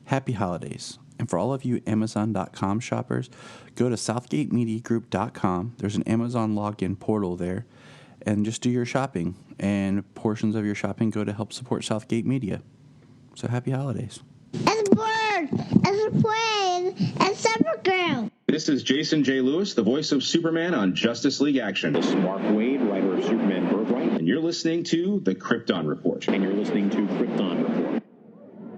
happy holidays. And for all of you Amazon.com shoppers, go to southgatemediagroup.com. There's an Amazon login portal there, and just do your shopping. And portions of your shopping go to help support Southgate Media. So happy holidays. As a bird, as a plane, as Supergirl. This is Jason J. Lewis, the voice of Superman on Justice League Action. This is Mark Wade, writer of Superman Birthright. And you're listening to the Krypton Report. And you're listening to Krypton Report.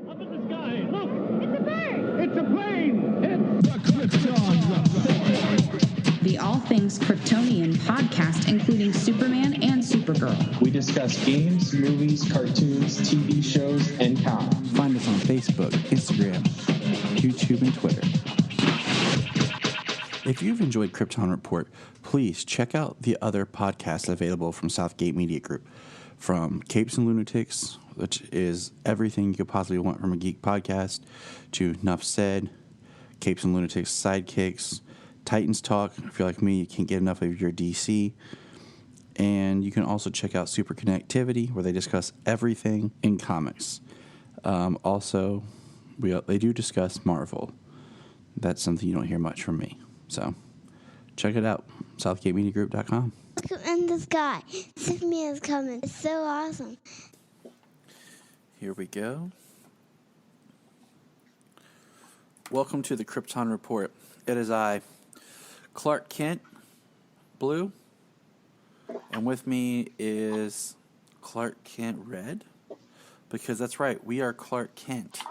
Up in the sky, look! It's a bird. It's a plane! It's the Krypton Report! The All Things Kryptonian podcast, including Superman and Supergirl. We discuss games, movies, cartoons, TV shows, and comics. Find us on Facebook, Instagram, YouTube, and Twitter. If you've enjoyed Krypton Report, please check out the other podcasts available from Southgate Media Group. From Capes and Lunatics, which is everything you could possibly want from a geek podcast, to Nuff Said, Capes and Lunatics Sidekicks, Titans Talk. If you're like me, you can't get enough of your DC. And you can also check out Super Connectivity, where they discuss everything in comics. Also, they do discuss Marvel. That's something you don't hear much from me. So, check it out, southgatemediagroup.com. Look in the sky. Superman is coming. It's so awesome. Here we go. Welcome to the Krypton Report. It is I, Clark Kent, Blue, and with me is Clark Kent Red, because that's right, we are Clark Kent.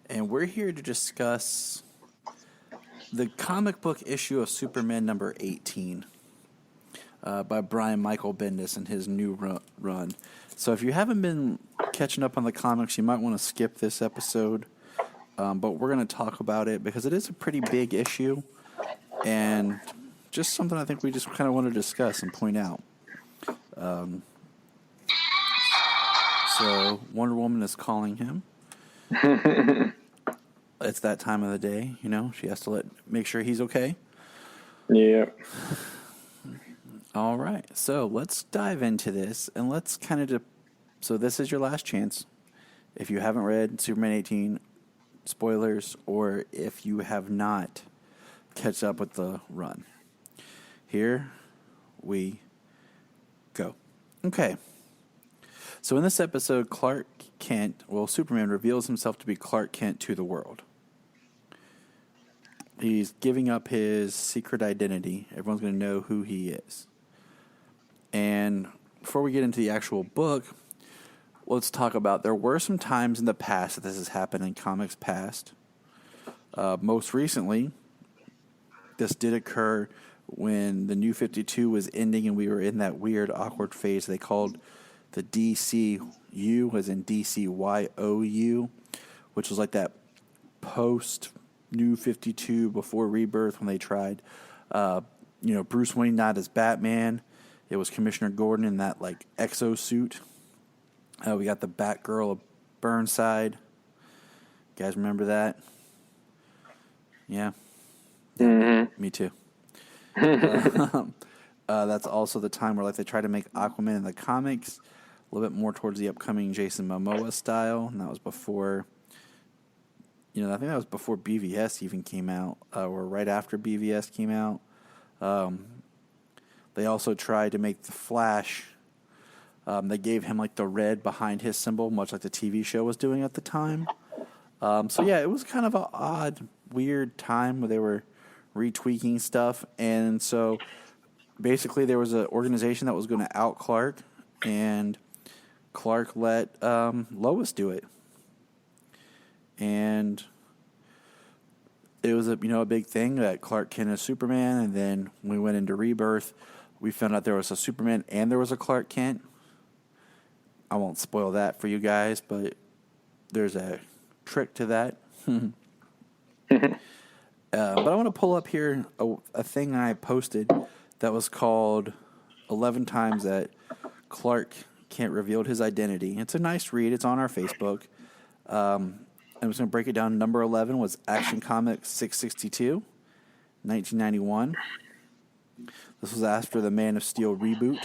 And we're here to discuss the comic book issue of Superman number 18 by Brian Michael Bendis and his new run. So if you haven't been catching up on the comics, you might want to skip this episode. But we're going to talk about it because it is a pretty big issue and just something I think we just kind of want to discuss and point out. So Wonder Woman is calling him. It's that time of the day, you know. She has to make sure he's okay. Yeah. All right. So let's dive into this, and let's kind of. So this is your last chance. If you haven't read Superman 18, spoilers, or if you have not catch up with the run. Here we go. Okay. So in this episode, Superman reveals himself to be Clark Kent to the world. He's giving up his secret identity. Everyone's going to know who he is. And before we get into the actual book, let's talk about there were some times in the past that this has happened in comics past. Most recently, this did occur when the New 52 was ending and we were in that weird, awkward phase they called the DCU, as in DCYOU, which was like that post New 52 before Rebirth when they tried, Bruce Wayne not as Batman. It was Commissioner Gordon in that like exosuit. We got the Batgirl of Burnside. You guys remember that? Yeah. Mm-hmm. Me too. That's also the time where they tried to make Aquaman in the comics a little bit more towards the upcoming Jason Momoa style, and that was before. I think that was before BVS even came out, or right after BVS came out. They also tried to make the Flash. They gave him like the red behind his symbol, much like the TV show was doing at the time. It was kind of an odd, weird time where they were retweaking stuff, and so basically there was an organization that was going to out Clark, and Clark let Lois do it. And it was a big thing that Clark Kent is Superman, and then when we went into Rebirth, we found out there was a Superman and there was a Clark Kent. I won't spoil that for you guys, but there's a trick to that. But I want to pull up here a thing I posted that was called 11 Times That Clark Kent Revealed His Identity. It's a nice read. It's on our Facebook. I'm just going to break it down. Number 11 was Action Comics 662, 1991. This was after the Man of Steel reboot.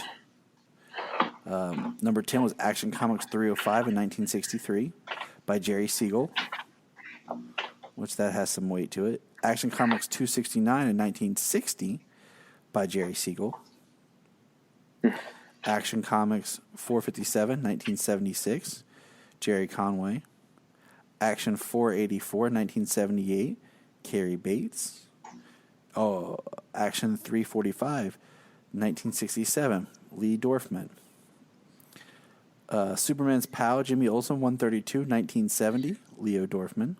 Number 10 was Action Comics 305 in 1963. by Jerry Siegel, which that has some weight to it. Action Comics 269 in 1960 by Jerry Siegel. Action Comics 457, 1976, Jerry Conway. Action 484, 1978, Cary Bates. Action 345, 1967, Lee Dorfman. Superman's pal, Jimmy Olsen, 132, 1970, Leo Dorfman.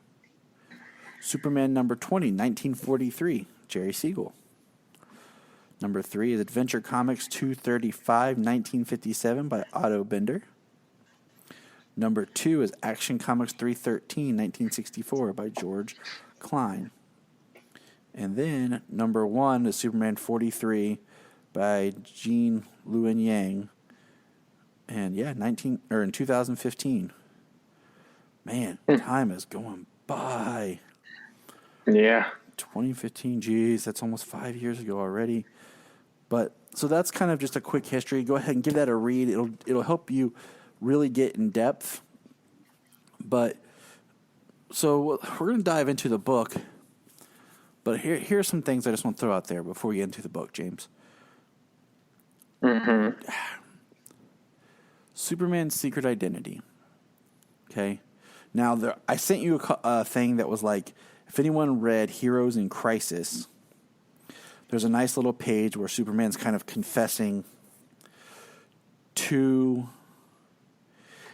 Superman number 20, 1943, Jerry Siegel. Number 3 is Adventure Comics 235, 1957 by Otto Bender. Number 2 is Action Comics 313, 1964 by George Klein. And then number 1 is Superman 43 by Gene Luen Yang. And yeah, in 2015. Man, time is going by. Yeah. 2015, geez, that's almost 5 years ago already. But so that's kind of just a quick history. Go ahead and give that a read. It'll help you really get in depth. But so we're going to dive into the book. But here's some things I just want to throw out there before we get into the book, James. Mm-hmm. Superman's secret identity. Okay. Now I sent you a thing that was like, if anyone read Heroes in Crisis, there's a nice little page where Superman's kind of confessing to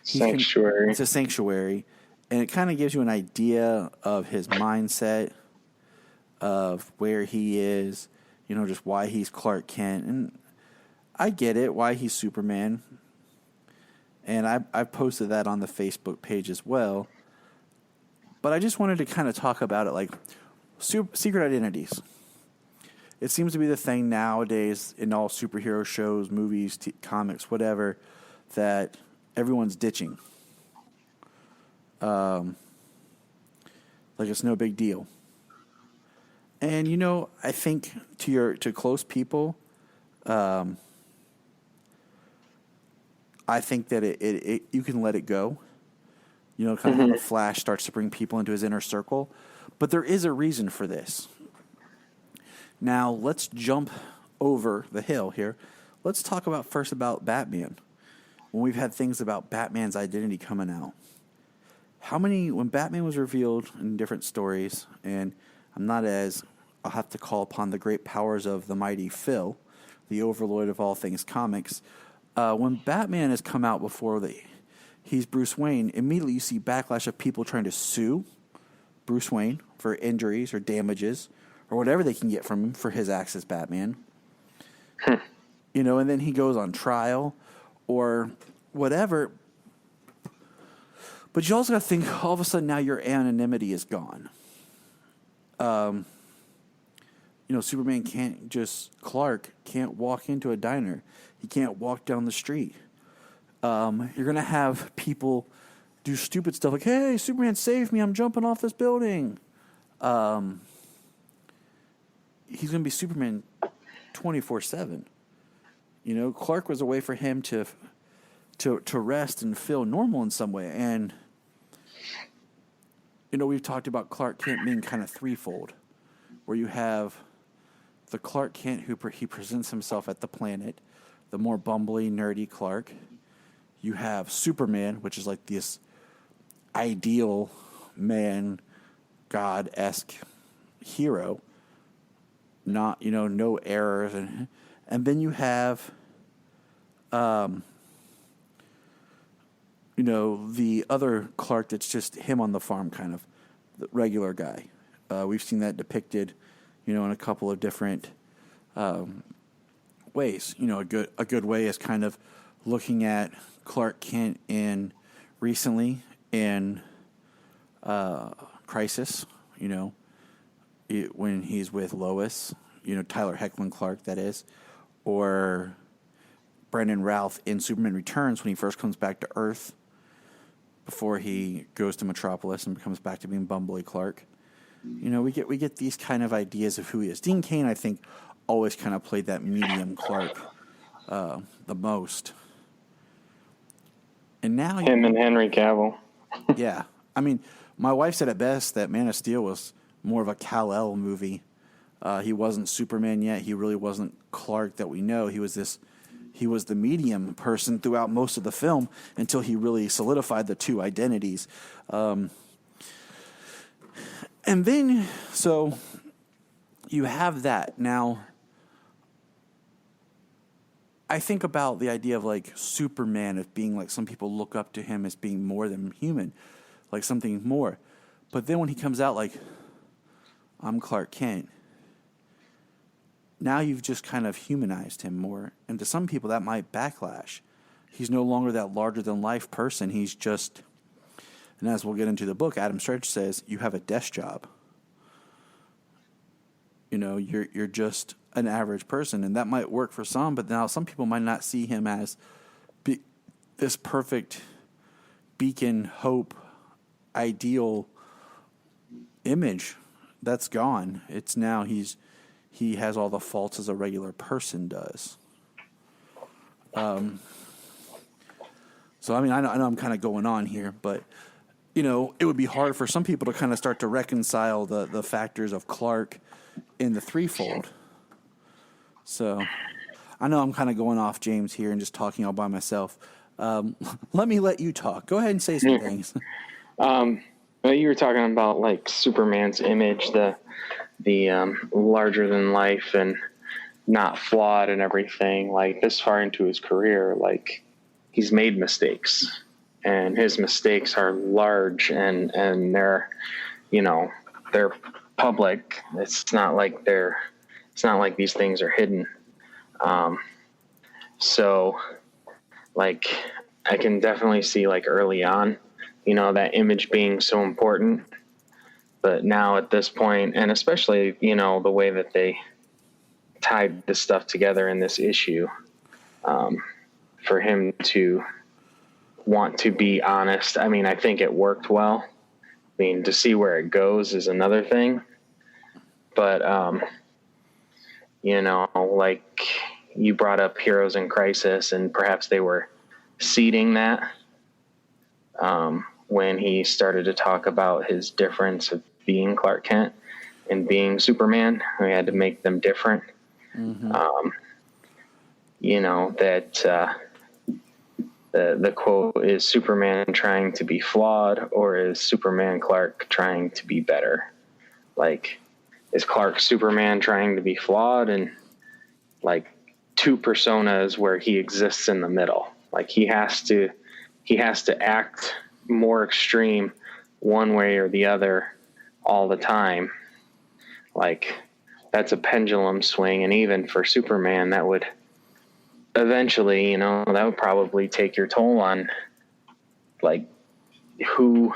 Sanctuary. It's a sanctuary, and it kind of gives you an idea of his mindset, of where he is, just why he's Clark Kent. And I get it, why he's Superman. And I posted that on the Facebook page as well. But I just wanted to kind of talk about it, like secret identities. It seems to be the thing nowadays in all superhero shows, movies, comics, whatever, that everyone's ditching. Like it's no big deal. And I think to close people, I think that it you can let it go. Kind of how the Flash starts to bring people into his inner circle. But there is a reason for this. Now, let's jump over the hill here. Let's talk first about Batman. When we've had things about Batman's identity coming out. When Batman was revealed in different stories, and I'll have to call upon the great powers of the mighty Phil, the overlord of all things comics. When Batman has come out before he's Bruce Wayne, immediately you see backlash of people trying to sue Bruce Wayne for injuries or damages or whatever they can get from him for his acts as Batman. And then he goes on trial or whatever. But you also got to think, all of a sudden now your anonymity is gone. Clark can't walk into a diner. He can't walk down the street. You're going to have people do stupid stuff like, hey, Superman, save me, I'm jumping off this building. He's going to be Superman 24/7. Clark was a way for him to rest and feel normal in some way. And, we've talked about Clark Kent being kind of threefold, where you have the Clark Kent he presents himself at the planet, the more bumbly, nerdy Clark. You have Superman, which is like this ideal man, God-esque hero, not, no errors. And then you have, the other Clark that's just him on the farm, kind of, the regular guy. We've seen that depicted, in a couple of different ways. A good way is kind of looking at Clark Kent recently in Crisis, when he's with Lois, Tyler Hoechlin Clark, that is, or Brandon Routh in Superman Returns when he first comes back to Earth before he goes to Metropolis and comes back to being bumbly Clark. We get these kind of ideas of who he is. Dean Cain, I think, always kind of played that medium Clark the most. And now him and Henry Cavill. Yeah. I mean, my wife said it best that Man of Steel was more of a Kal-El movie. He wasn't Superman yet. He really wasn't Clark that we know. He was the medium person throughout most of the film until he really solidified the two identities. And then, so you have that. Now, I think about the idea of like Superman as being like some people look up to him as being more than human, like something more. But then when he comes out like, I'm Clark Kent, now you've just kind of humanized him more. And to some people that might backlash. He's no longer that larger than life person. He's just, and as we'll get into the book, Adam Stretch says, you have a desk job. You know, you're just an average person, and that might work for some, but now some people might not see him as this perfect beacon, hope, ideal image. That's gone. It's now he has all the faults as a regular person does. So I mean, I know I'm kind of going on here, but you know, it would be hard for some people to kind of start to reconcile the factors of Clark in the threefold. So I know I'm kind of going off James here and just talking all by myself. Let you talk. Go ahead and say some things. Well, you were talking about like Superman's image, the larger than life and not flawed and everything. Like this far into his career, like he's made mistakes, and his mistakes are large and they're, you know, they're public. It's not like these things are hidden. So like I can definitely see like early on, you know, that image being so important, but now at this point, and especially, you know, the way that they tied this stuff together in this issue, for him to want to be honest. I mean, I think it worked well. I mean, to see where it goes is another thing, but, you know, like you brought up Heroes in Crisis, and perhaps they were seeding that, when he started to talk about his difference of being Clark Kent and being Superman. We had to make them different. Mm-hmm. You know, that, the quote is Superman trying to be flawed, or is Superman Clark trying to be better? Like, is Clark Superman trying to be flawed, and like two personas where he exists in the middle? Like he has to act more extreme one way or the other all the time. Like that's a pendulum swing. And even for Superman, that would eventually, you know, that would probably take your toll on like, who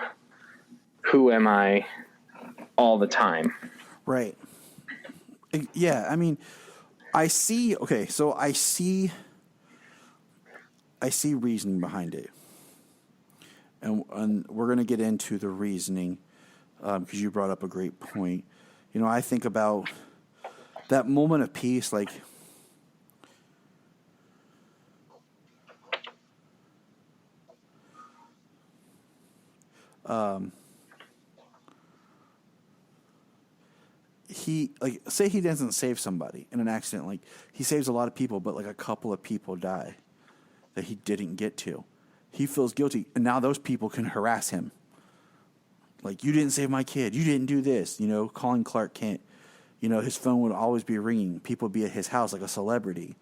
am I all the time? Right. Yeah. I mean, I see reasoning behind it. And we're going to get into the reasoning because you brought up a great point. You know, I think about that moment of peace, like say he doesn't save somebody in an accident, like he saves a lot of people, but like a couple of people die that he didn't get to. He feels guilty, and now those people can harass him. Like, you didn't save my kid. You didn't do this. You know, calling Clark Kent. You know, his phone would always be ringing. People would be at his house like a celebrity.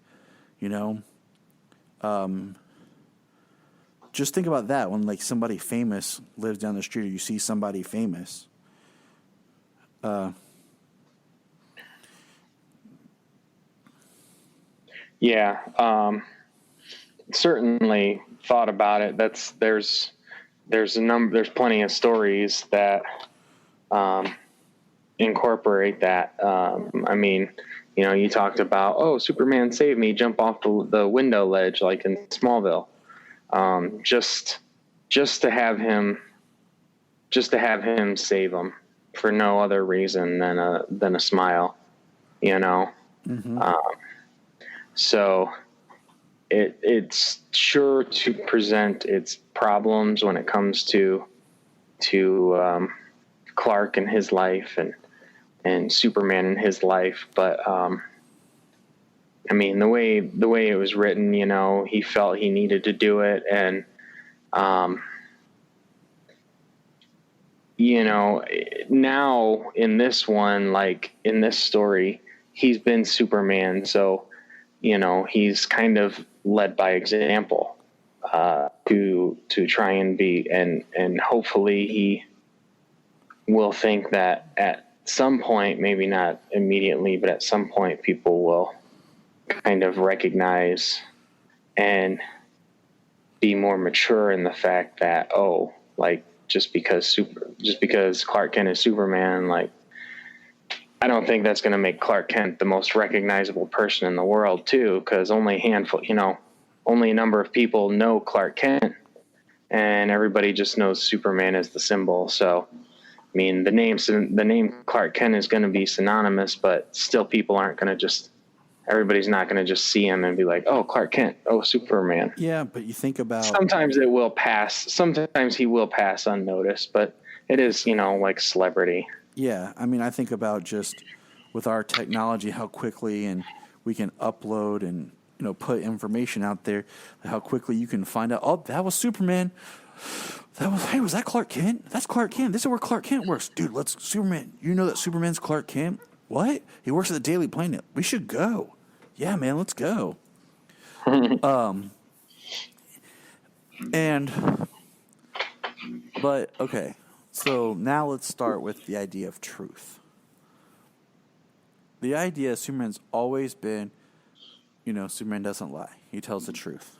You know? Just think about that when, like, somebody famous lives down the street, or you see somebody famous. Certainly thought about it. There's plenty of stories that incorporate that. I mean, you know, you talked about, oh, Superman saved me, jump off the window ledge like in Smallville. Just to have him save him for no other reason than a smile, you know. Mm-hmm. So it's sure to present its problems when it comes to Clark in his life and Superman in his life. But I mean, the way it was written, you know, he felt he needed to do it, and you know, now in this one, like in this story, he's been Superman, so you know he's kind of led by example to try and be, and hopefully he will think that at some point, maybe not immediately, but at some point, people will kind of recognize and be more mature in the fact that, oh, like just because Clark Kent is Superman, like I don't think that's going to make Clark Kent the most recognizable person in the world too, because only a number of people know Clark Kent, and everybody just knows Superman as the symbol. So, I mean, the name Clark Kent is going to be synonymous, but still people aren't going to just, everybody's not going to just see him and be like, oh, Clark Kent, oh, Superman. Yeah, but you think about... Sometimes it will pass. Sometimes he will pass unnoticed, but it is, you know, like celebrity. Yeah, I mean, I think about just with our technology, how quickly and we can upload and, you know, put information out there, how quickly you can find out, oh, that was Superman. Hey, was that Clark Kent? That's Clark Kent. This is where Clark Kent works. Dude, Superman. You know that Superman's Clark Kent? What? He works at the Daily Planet. We should go. Yeah, man, let's go. But, okay. So now let's start with the idea of truth. The idea of Superman's always been, you know, Superman doesn't lie. He tells the truth.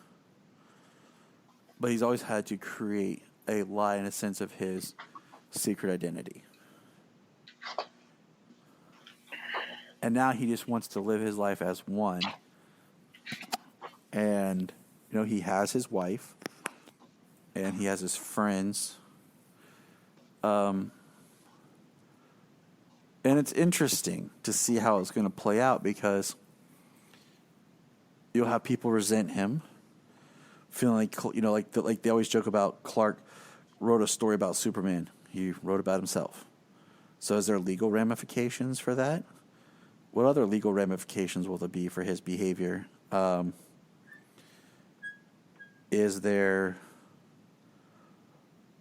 But he's always had to create a lie in a sense of his secret identity. And now he just wants to live his life as one. And, you know, he has his wife. And he has his friends. And it's interesting to see how it's going to play out, because you'll have people resent him, feeling like, you know, like they always joke about Clark wrote a story about Superman. He wrote about himself. So is there legal ramifications for that? What other legal ramifications will there be for his behavior? Is there,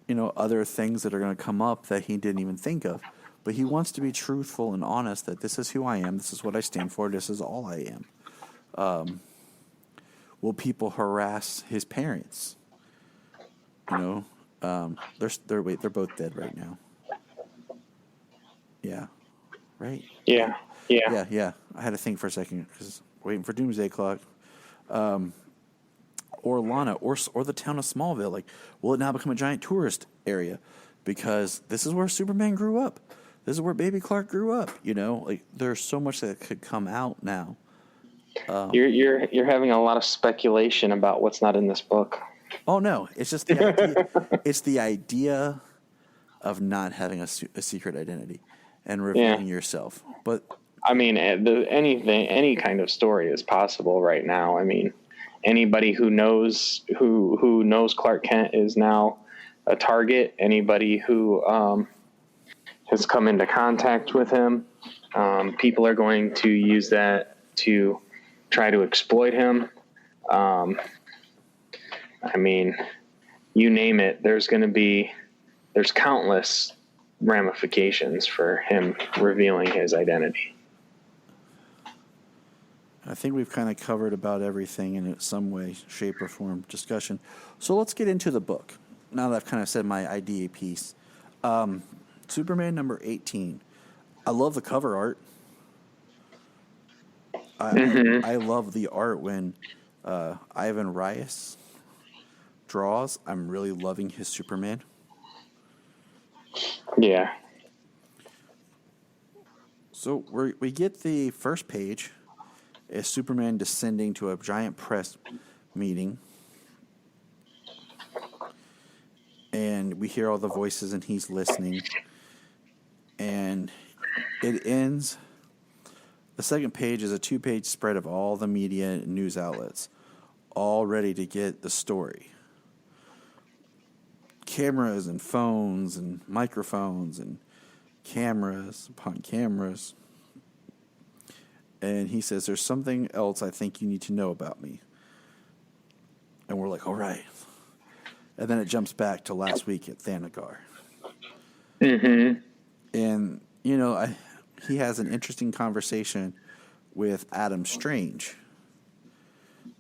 you know, other things that are going to come up that he didn't even think of? But he wants to be truthful and honest that this is who I am, this is what I stand for, this is all I am. Will people harass his parents? You know, they're both dead right now. Yeah, right. Yeah. I had to think for a second because waiting for Doomsday Clock. Or Lana, or the town of Smallville. Like, will it now become a giant tourist area? Because this is where Superman grew up. This is where baby Clark grew up. You know, like there's so much that could come out now. You're having a lot of speculation about what's not in this book. Oh no, it's just the idea. It's the idea of not having a secret identity and revealing yourself. But I mean, any kind of story is possible right now. I mean, anybody who knows Clark Kent is now a target. Anybody who has come into contact with him, people are going to use that to try to exploit him. I mean, you name it. There's countless ramifications for him revealing his identity. I think we've kind of covered about everything in some way, shape, or form discussion. So let's get into the book. Now that I've kind of said my idea piece. Superman number 18. I love the cover art. I love the art when Ivan Reis draws. I'm really loving his Superman. Yeah. So we get the first page. Is Superman descending to a giant press meeting. And we hear all the voices and he's listening. And it ends. The second page is a 2-page spread of all the media and news outlets, all ready to get the story. cameras and phones and microphones and cameras upon cameras. And he says, there's something else I think you need to know about me. And we're like, all right. And then it jumps back to last week at Thanagar. Mm-hmm. And, you know, he has an interesting conversation with Adam Strange,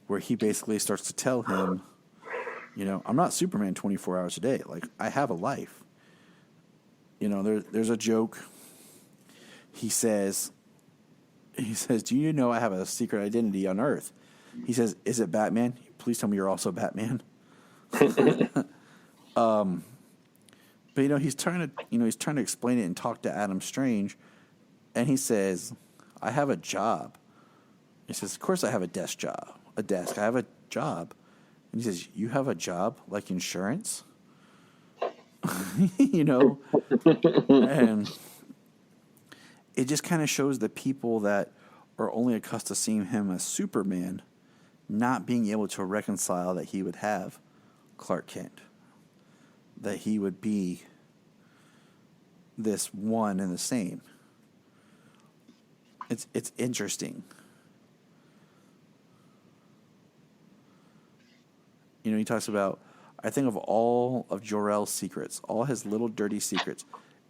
where he basically starts to tell him, you know, I'm not Superman 24 hours a day. Like, I have a life. You know, there's a joke. He says, do you know I have a secret identity on Earth? He says, is it Batman? Please tell me you're also Batman. But, you know, he's trying to explain it and talk to Adam Strange. And he says, I have a job. He says, of course I have a desk. I have a job. And he says, you have a job like insurance? You know? And it just kind of shows the people that are only accustomed to seeing him as Superman not being able to reconcile that he would have Clark Kent. That he would be this one and the same. It's interesting. You know, he talks about, I think of all of Jor-El's secrets, all his little dirty secrets,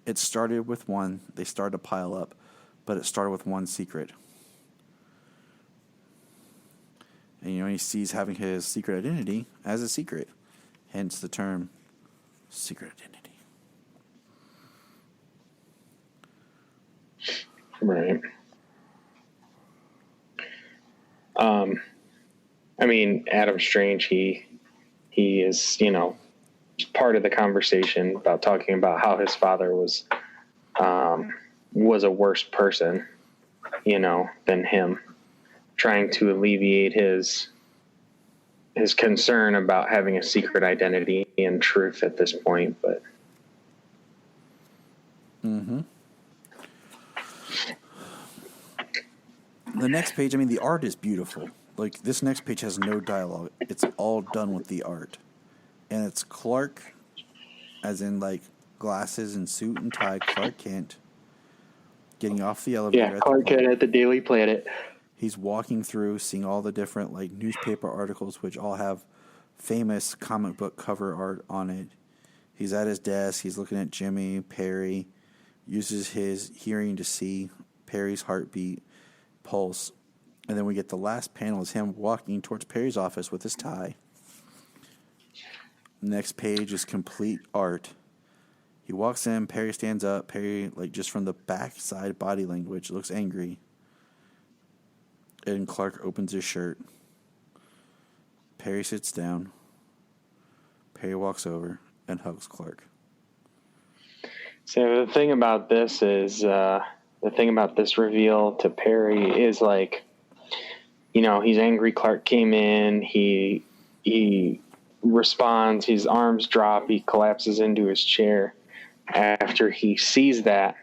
it started with one. They started to pile up, but it started with one secret. And, you know, he sees having his secret identity as a secret, hence the term secret identity. Right. I mean, Adam Strange, he is, you know, part of the conversation about talking about how his father was a worse person, you know, than him, trying to alleviate his concern about having a secret identity and truth at this point, but. Mm-hmm. The next page, I mean, the art is beautiful. Like, this next page has no dialogue. It's all done with the art. And it's Clark, as in, like, glasses and suit and tie, Clark Kent, getting off the elevator. Yeah, Clark Kent at the Daily Planet. He's walking through, seeing all the different, like, newspaper articles, which all have famous comic book cover art on it. He's at his desk. He's looking at Jimmy, Perry, uses his hearing to see Perry's heartbeat, pulse. And then we get the last panel is him walking towards Perry's office with his tie. Next page is complete art. He walks in, Perry stands up. Perry, like, just from the backside body language, looks angry. And Clark opens his shirt. Perry sits down. Perry walks over and hugs Clark. So the thing about this is, the thing about this reveal to Perry is, like, you know, he's angry. Clark came in. He responds. His arms drop. He collapses into his chair after he sees that.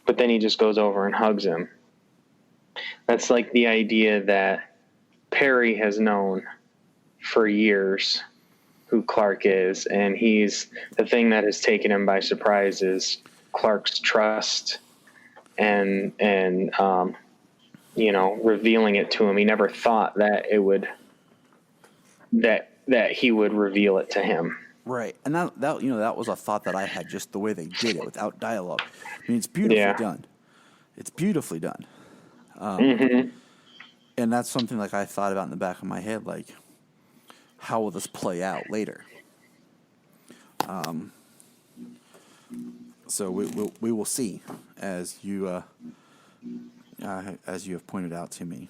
But then he just goes over and hugs him. That's like the idea that Perry has known for years who Clark is. And he's the thing that has taken him by surprise is Clark's trust and you know, revealing it to him. He never thought that it would, that he would reveal it to him. Right. And that you know, that was a thought that I had, just the way they did it without dialogue. I mean, it's beautifully done. It's beautifully done. And that's something, like, I thought about in the back of my head, like, how will this play out later? So we will see, as you have pointed out to me.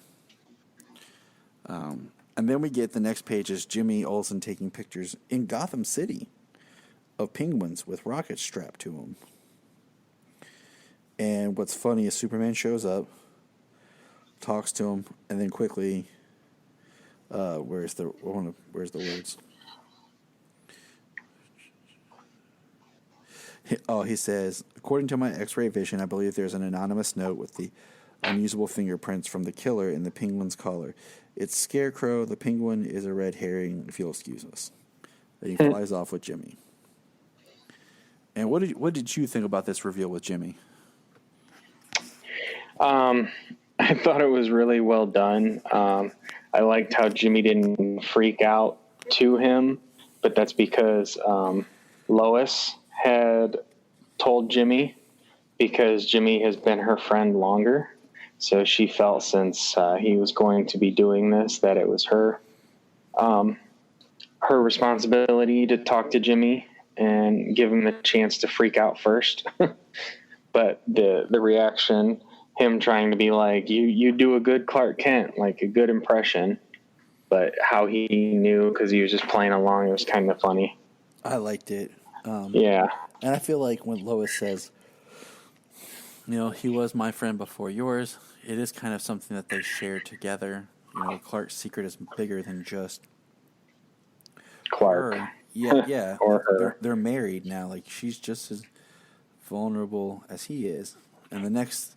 And then we get the next page is Jimmy Olsen taking pictures in Gotham City of penguins with rockets strapped to them. And what's funny is Superman shows up, talks to him, and then quickly, where's the words? He says, according to my X-ray vision, I believe there's an anonymous note with the unusable fingerprints from the killer in the penguin's collar. It's Scarecrow. The penguin is a red herring, if you'll excuse us. Then he flies off with Jimmy. And what did you think about this reveal with Jimmy? I thought it was really well done. I liked how Jimmy didn't freak out to him, but that's because Lois had told Jimmy, because Jimmy has been her friend longer. So she felt since he was going to be doing this, that it was her responsibility to talk to Jimmy and give him the chance to freak out first. But the reaction, him trying to be like, you do a good Clark Kent, like a good impression, but how he knew because he was just playing along, it was kind of funny. I liked it. Yeah. And I feel like when Lois says, he was my friend before yours, it is kind of something that they share together. Clark's secret is bigger than just Clark. her. Yeah. Or her. They're married now. Like, she's just as vulnerable as he is. And the next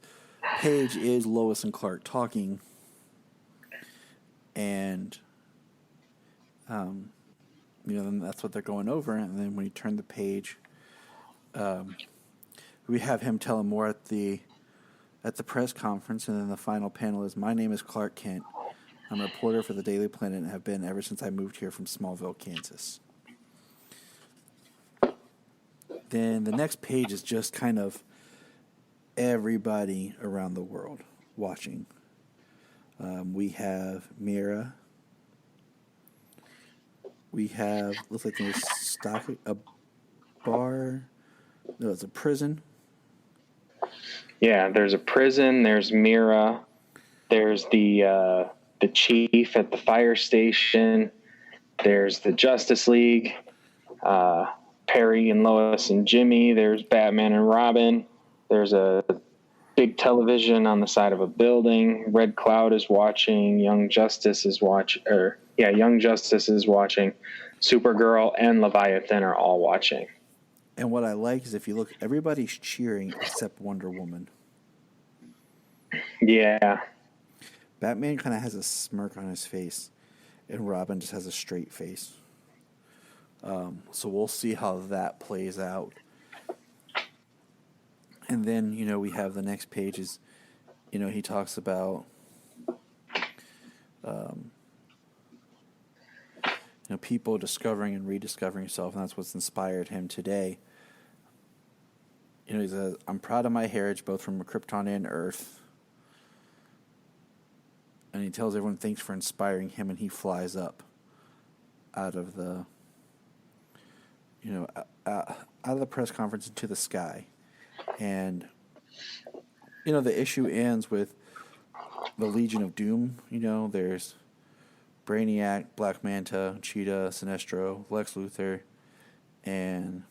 page is Lois and Clark talking. And, then that's what they're going over. And then when you turn the page, we have him tell him more at the press conference. And then the final panel is, my name is Clark Kent. I'm a reporter for the Daily Planet and have been ever since I moved here from Smallville, Kansas. Then the next page is just kind of everybody around the world watching. We have Mira. We have, looks like there's a bar. No, it's a prison. Yeah, there's a prison. There's Mira. There's the chief at the fire station. There's the Justice League. Perry and Lois and Jimmy. There's Batman and Robin. There's a big television on the side of a building. Red Cloud is watching. Young Justice is watching. Supergirl and Leviathan are all watching. And what I like is if you look, everybody's cheering except Wonder Woman. Yeah. Batman kind of has a smirk on his face, and Robin just has a straight face. So we'll see how that plays out. And then, we have the next page is, he talks about, people discovering and rediscovering yourself, and that's what's inspired him today. He says, I'm proud of my heritage, both from Krypton and Earth. And he tells everyone thanks for inspiring him, and he flies up out of the, out of the press conference into the sky. And, the issue ends with the Legion of Doom. There's Brainiac, Black Manta, Cheetah, Sinestro, Lex Luthor, and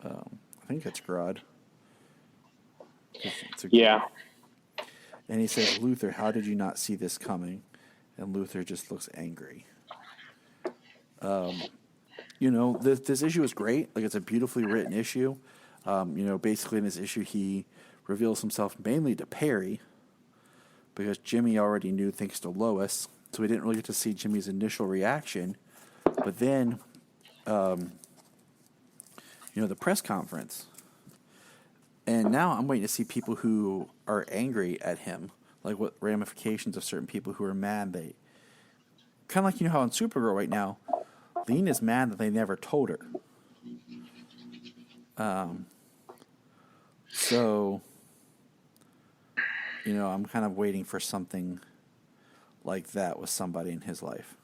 I think it's Grodd. Yeah. And he says, Luthor, how did you not see this coming? And Luthor just looks angry. This issue is great. Like, it's a beautifully written issue. Basically in this issue, he reveals himself mainly to Perry because Jimmy already knew thanks to Lois. So we didn't really get to see Jimmy's initial reaction. But then, the press conference. And now I'm waiting to see people who are angry at him, like what ramifications of certain people who are mad. They kind of like, how on Supergirl right now, Lean is mad that they never told her. So, I'm kind of waiting for something like that with somebody in his life.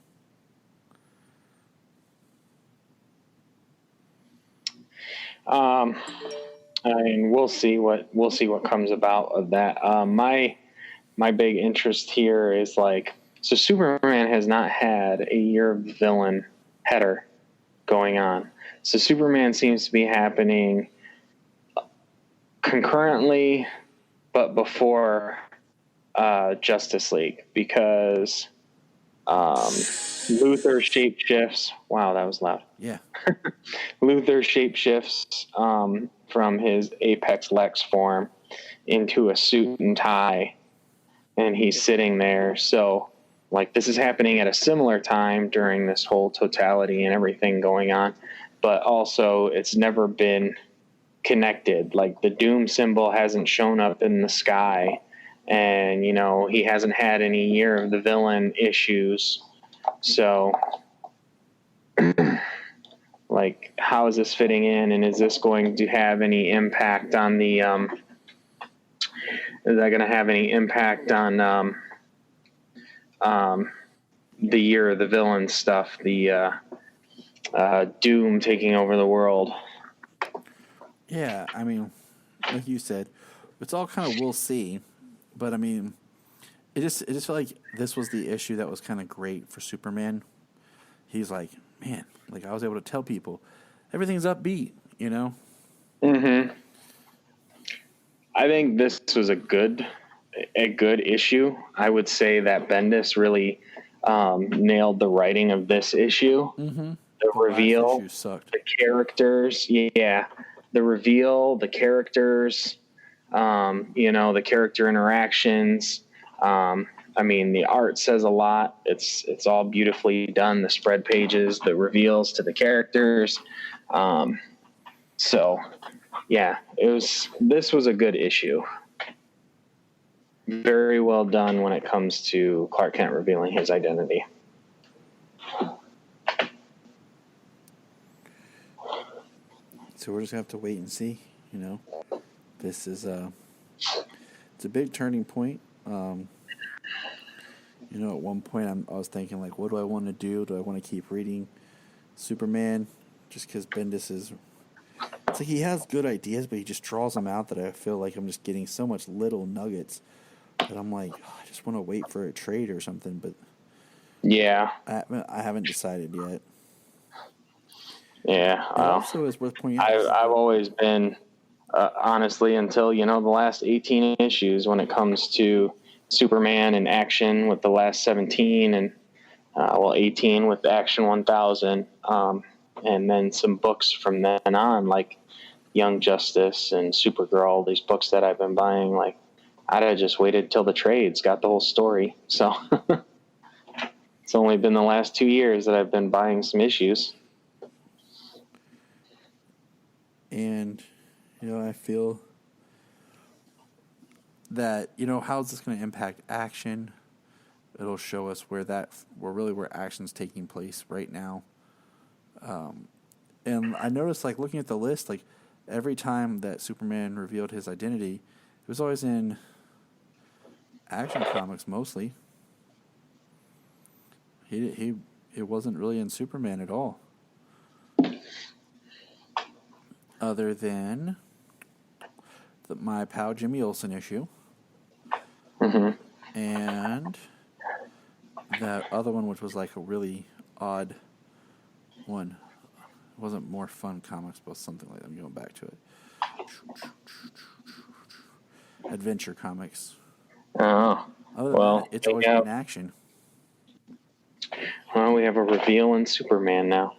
We'll see what comes about of that. My big interest here is so Superman has not had a year of villain header going on. So Superman seems to be happening concurrently, but before Justice League, because Luthor shapeshifts. Wow, that was loud. Yeah. Luthor shapeshifts from his Apex Lex form into a suit and tie, and he's sitting there. So, this is happening at a similar time during this whole totality and everything going on, but also it's never been connected. Like the doom symbol hasn't shown up in the sky, and he hasn't had any Year of the Villain issues. So like, how is this fitting in, and is this going to have any impact on the is that going to have any impact on the Year of the Villain stuff, the Doom taking over the world? Yeah, I mean, like you said, it's all kind of we'll see, but I mean, it just felt like this was the issue that was kind of great for Superman. He's like, man, like I was able to tell people everything's upbeat, Mm-hmm. I think this was a good issue. I would say that Bendis really nailed the writing of this issue. Mm-hmm. The reveal, issue sucked. the characters, the reveal, the characters, the character interactions. I mean, the art says a lot. It's all beautifully done. The spread pages, the reveals to the characters. So, yeah, this was a good issue. Very well done when it comes to Clark Kent revealing his identity. So we're just gonna have to wait and see. This is it's a big turning point. At one point I was thinking like, what do I want to do? Do I want to keep reading Superman? Just because Bendis is, it's like he has good ideas, but he just draws them out that I feel like I'm just getting so much little nuggets that I'm like, I just want to wait for a trade or something. But yeah, I haven't decided yet. Yeah, it also is worth pointing out. I've always been, honestly, until the last 18 issues when it comes to Superman and action with the last 17 and 18 with Action 1000, and then some books from then on like Young Justice and Supergirl. These books that I've been buying, like I'd have just waited till the trades got the whole story. So it's only been the last 2 years that I've been buying some issues. And, I feel that, how's this going to impact action? It'll show us where action's taking place right now. And I noticed, like, looking at the list, like, every time that Superman revealed his identity, it was always in Action Comics mostly. It wasn't really in Superman at all. Other than my pal Jimmy Olsen issue. Mm-hmm. And that other one, which was like a really odd one. It wasn't More Fun Comics, but something like that. I'm going back to it. Adventure Comics. Oh. Other than that, it's always been action. Well, we have a reveal in Superman now.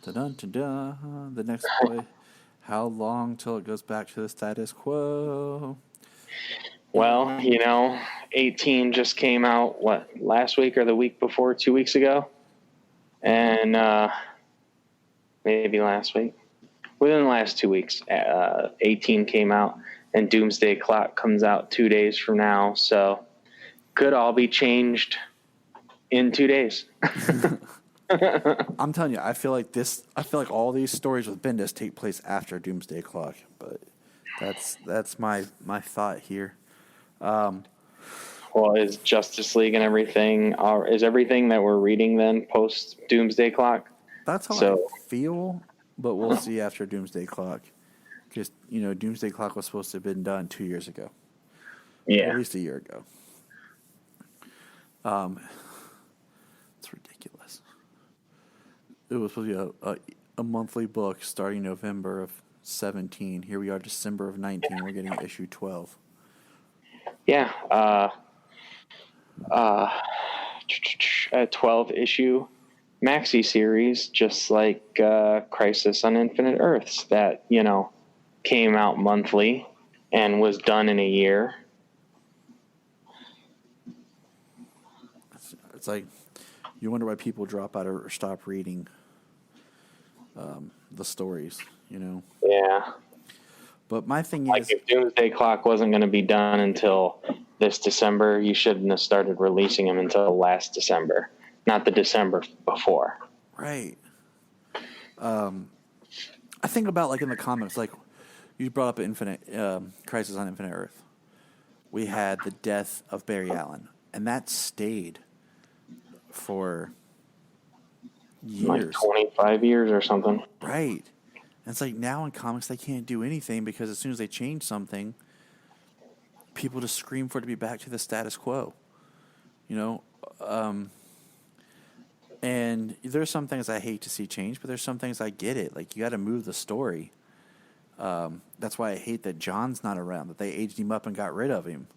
Dun-dun-dun-dun. The next play. How long till it goes back to the status quo? Well, 18 just came out, last week or the week before, 2 weeks ago? And maybe last week. Within the last 2 weeks, 18 came out, and Doomsday Clock comes out 2 days from now. So could all be changed in 2 days. I'm telling you, I feel like all these stories with Bendis take place after Doomsday Clock, but that's my thought here. Well, is Justice League and everything, is everything that we're reading then post Doomsday Clock? That's how I feel, but we'll see after Doomsday Clock. Because, Doomsday Clock was supposed to have been done 2 years ago. Yeah. At least a year ago. It's ridiculous. It was supposed to be a monthly book starting November of 17. Here we are, December of 19. We're getting issue 12. Yeah. A 12-issue maxi series, just like Crisis on Infinite Earths, that, came out monthly and was done in a year. It's like, you wonder why people drop out or stop reading the stories, Yeah. But my thing Like is, if Doomsday Clock wasn't going to be done until this December, you shouldn't have started releasing them until last December, not the December before. right. I think about like in the comics, like you brought up Crisis on Infinite Earth. We had the death of Barry Allen, and that stayed for years. Like 25 years or something. Right. And it's like now in comics they can't do anything because as soon as they change something, people just scream for it to be back to the status quo. You know? And there's some things I hate to see change, but there's some things I get it. Like, you got to move the story. That's why I hate that John's not around, that they aged him up and got rid of him.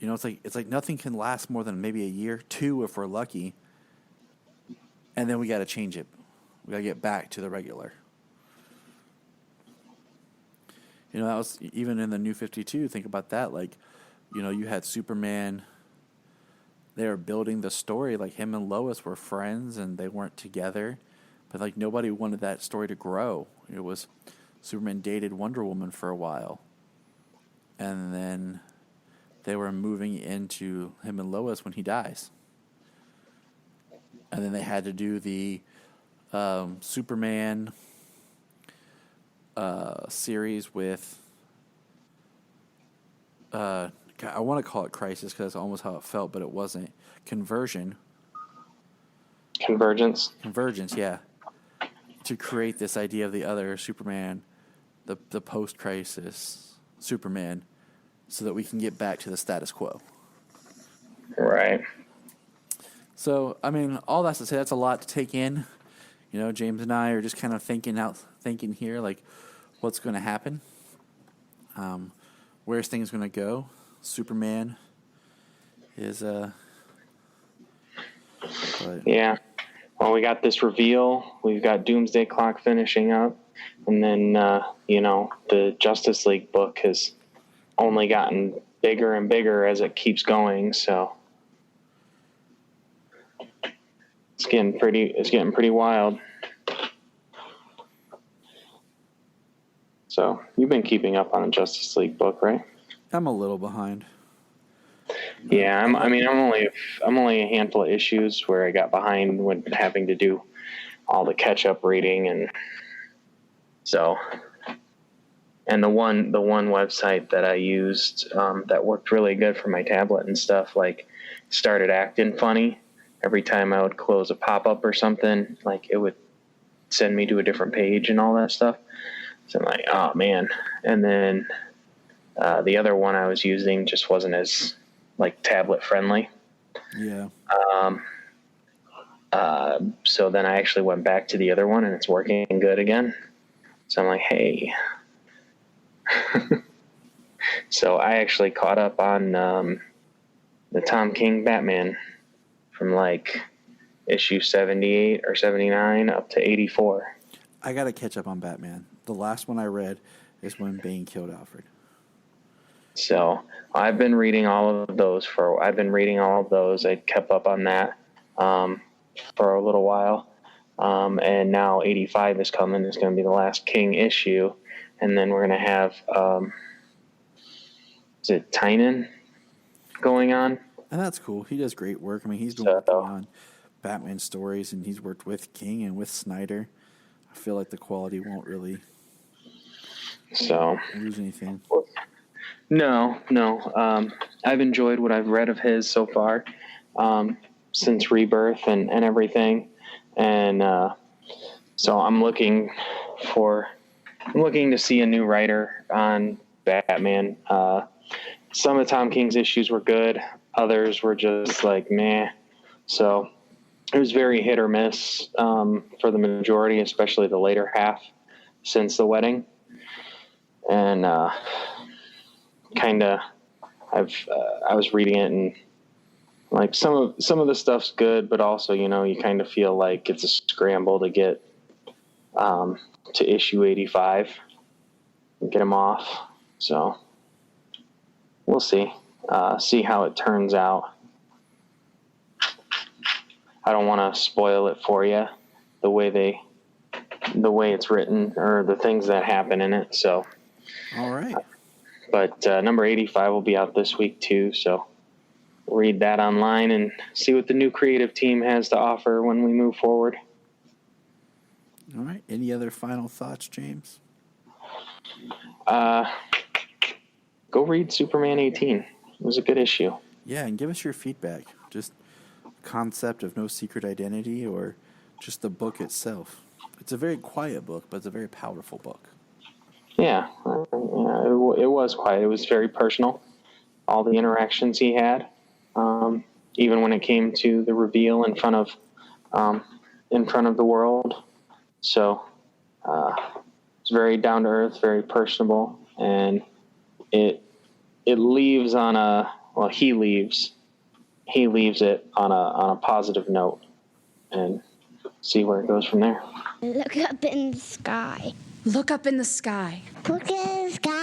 You know, it's like nothing can last more than maybe a year, 2 if we're lucky, and then we got to change it. We got to get back to the regular. You know, that was even in the New 52. Think about that. Like, you know, you had Superman. They were building the story. Like, him and Lois were friends, and they weren't together. But, like, nobody wanted that story to grow. It was Superman dated Wonder Woman for a while. And then they were moving into him and Lois when he dies. And then they had to do the Superman series with... I want to call it Crisis because that's almost how it felt, but it wasn't. Convergence, yeah. To create this idea of the other Superman, the post-crisis Superman, so that we can get back to the status quo. Right. So, I mean, all that's to say, that's a lot to take in. You know, James and I are just kind of thinking here, like, what's going to happen? Where's things going to go? Superman is yeah. Well, we got this reveal. We've got Doomsday Clock finishing up, and then you know, the Justice League book has only gotten bigger and bigger as it keeps going. So it's getting pretty wild. So you've been keeping up on the Justice League book, right? I'm a little behind. Yeah, I'm only a handful of issues where I got behind when having to do all the catch up reading, and so, and the one website that I used that worked really good for my tablet and stuff, like, started acting funny every time I would close a pop up or something. Like, it would send me to a different page and all that stuff. So I'm like, oh man. And then the other one I was using just wasn't as, like, tablet friendly. Yeah. So then I actually went back to the other one, and it's working good again. So I'm like, hey. So I actually caught up on the Tom King Batman from, like, issue 78 or 79 up to 84. I got to catch up on Batman. The last one I read is when Bane killed Alfred. So I've been reading all of those. I kept up on that for a little while. And now 85 is coming. It's going to be the last King issue. And then we're going to have, is it Tynan going on? And that's cool. He does great work. I mean, he's been working on Batman stories, and he's worked with King and with Snyder. I feel like the quality won't really lose anything. No. I've enjoyed what I've read of his so far, since Rebirth and everything. And so I'm looking to see a new writer on Batman. Some of Tom King's issues were good. Others were just like, meh. So it was very hit or miss for the majority, especially the later half since the wedding. And I was reading it, and, like, some of the stuff's good, but also, you know, you kind of feel like it's a scramble to get to issue 85 and get them off. So we'll see how it turns out. I don't want to spoil it for you, the way it's written or the things that happen in it. So All right. But number 85 will be out this week too, so read that online and see what the new creative team has to offer when we move forward. All right. Any other final thoughts, James? Go read Superman 18. It was a good issue. Yeah, and give us your feedback. Just concept of no secret identity or just the book itself. It's a very quiet book, but it's a very powerful book. Yeah, it was quiet. It was very personal. All the interactions he had, even when it came to the reveal in front of the world. So it's very down to earth, very personable, and it leaves on a he leaves it on a positive note, and see where it goes from there. Look up in the sky. Look up in the sky. Look in the sky.